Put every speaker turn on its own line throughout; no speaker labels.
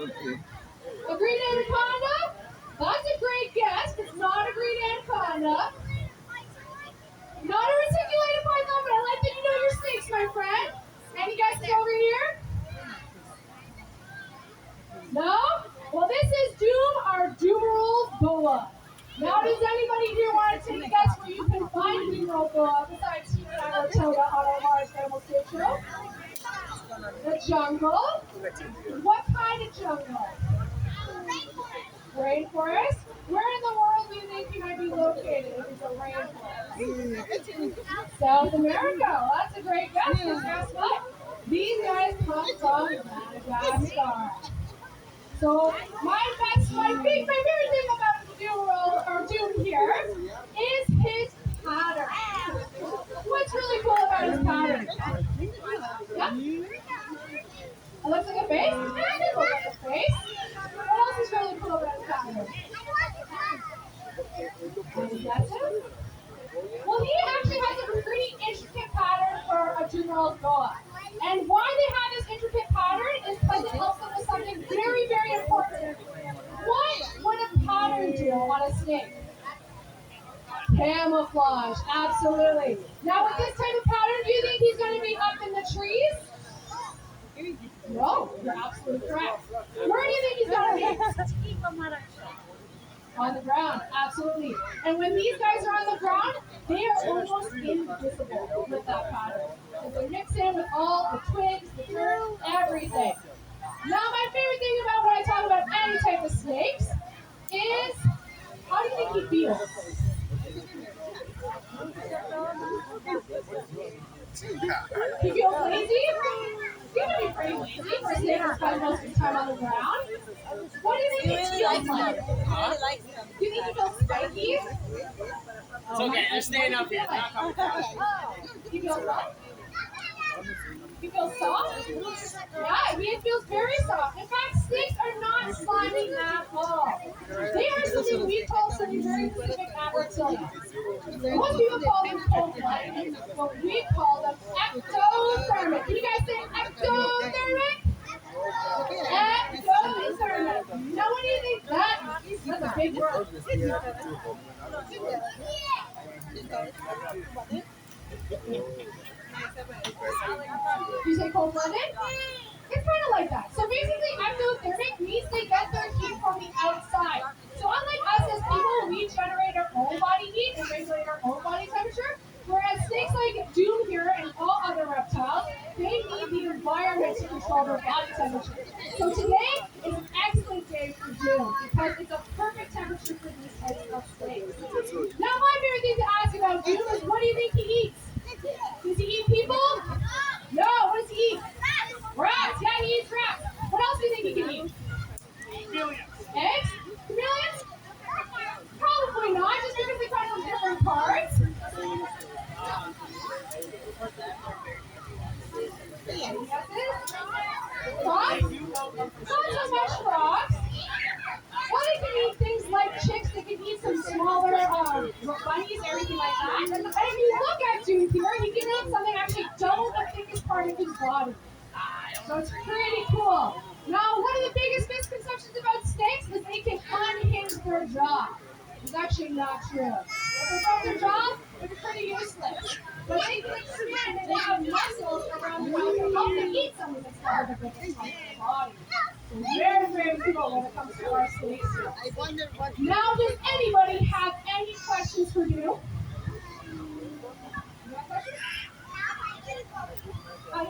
A green anaconda? That's a great guess. It's not a green anaconda. Not a reticulated python, but I like that you know your snakes, my friend. Any guesses over here? No? Well, this is Doom, our Doomerol boa. Now, does anybody here want to take a guess where you can find a Doomerol boa besides here at Aratoga on our Mars Animal State Show? The jungle. What kind of jungle? Rainforest? Where in the world do you think you might be located if it's a rainforest? South America. That's a great guess. Because guess what? These guys come from Madagascar. So my favorite thing about Doom here is his pattern. What's really cool about his pattern? Yeah? It looks like a face? It looks like a face. What else is really cool about his pattern? That's it? Well, he actually has a pretty intricate pattern for a Doomerol boa. And why they have this intricate pattern is because it helps them with something very, very important. What would a pattern do on a snake? Camouflage, absolutely. Now with this type of pattern, do you think he's going to be up in the trees? No, you're absolutely correct. Where do you think he's going to be? On the ground, absolutely. And when these guys are on the ground, they are almost invisible with that pattern. So they mix in with all the twigs, the dirt, everything. Now, my favorite thing about when I talk about any type of snakes is, how do you think he feels? He feels lazy? He's going to be pretty lazy for a snake who spends most of his time on the ground. What do you think he feels like? Do you think he feels spiky?
It's okay, they're staying up here.
He feels what? He feels soft? Yeah, he feels very soft. In fact, snakes are not slimy at all. They are something we call something very specific at Reptilia. Most people call them cold-blooded, but we call them ectothermic. Can you guys say ectothermic? Ectothermic. Now, what do you think that is? That's a big word. You say cold-blooded? It's kind of like that. So basically, ectothermic means they get their heat from the outside. So unlike us as people, we generate our own body heat and regulate our own body temperature. Whereas snakes like Doom here and all other reptiles, they need the environment to control their body temperature. So today is an excellent day for Doom because it's a perfect temperature for these types of snakes. Now my favorite thing to ask about Doom is, what do you think he eats? Does he eat people? No, what does he eat? Rats. Yeah, he eats rats. What else do you think he can eat? Eggs? Chameleons? Probably not, just because they come from different parts. Frogs? Not so much frogs. Well, they can eat things like chicks. They can eat some smaller bunnies, everything like that. And if you look at Doom here, he can eat something actually double the thickest part of his body. So it's pretty cool. Now, one of the biggest misconceptions about snakes is they can unhinge their jaw. It's actually not true. If they broke their jaw, they're pretty useless. But they can expand and they have muscles around the mouth that help them eat something that's not the biggest part of their body. So very, very cool when it comes to our snakes here. Now, does anybody have any questions for you? How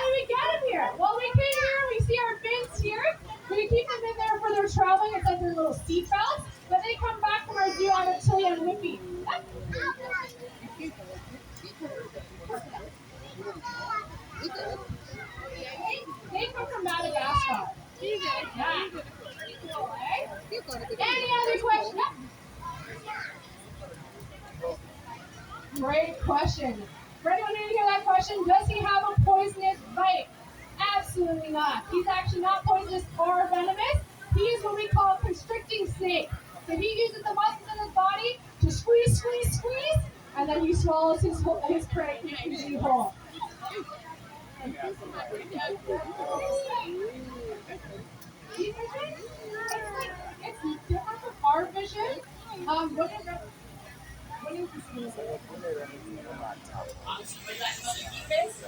did we get him here? Well, we came here, we see our fins here. We keep them in there for their traveling. It's like their little seat belts. But they come back from our zoo on Reptilia and Whippy. They come from Madagascar. Yeah. Any other questions? Great question. For anyone who didn't hear that question, does he have a poisonous bite? Absolutely not. He's actually not poisonous or venomous. He is what we call a constricting snake. So he uses the muscles in his body to squeeze, and then he swallows his prey completely whole. Deep vision, it's different from our vision. What is this?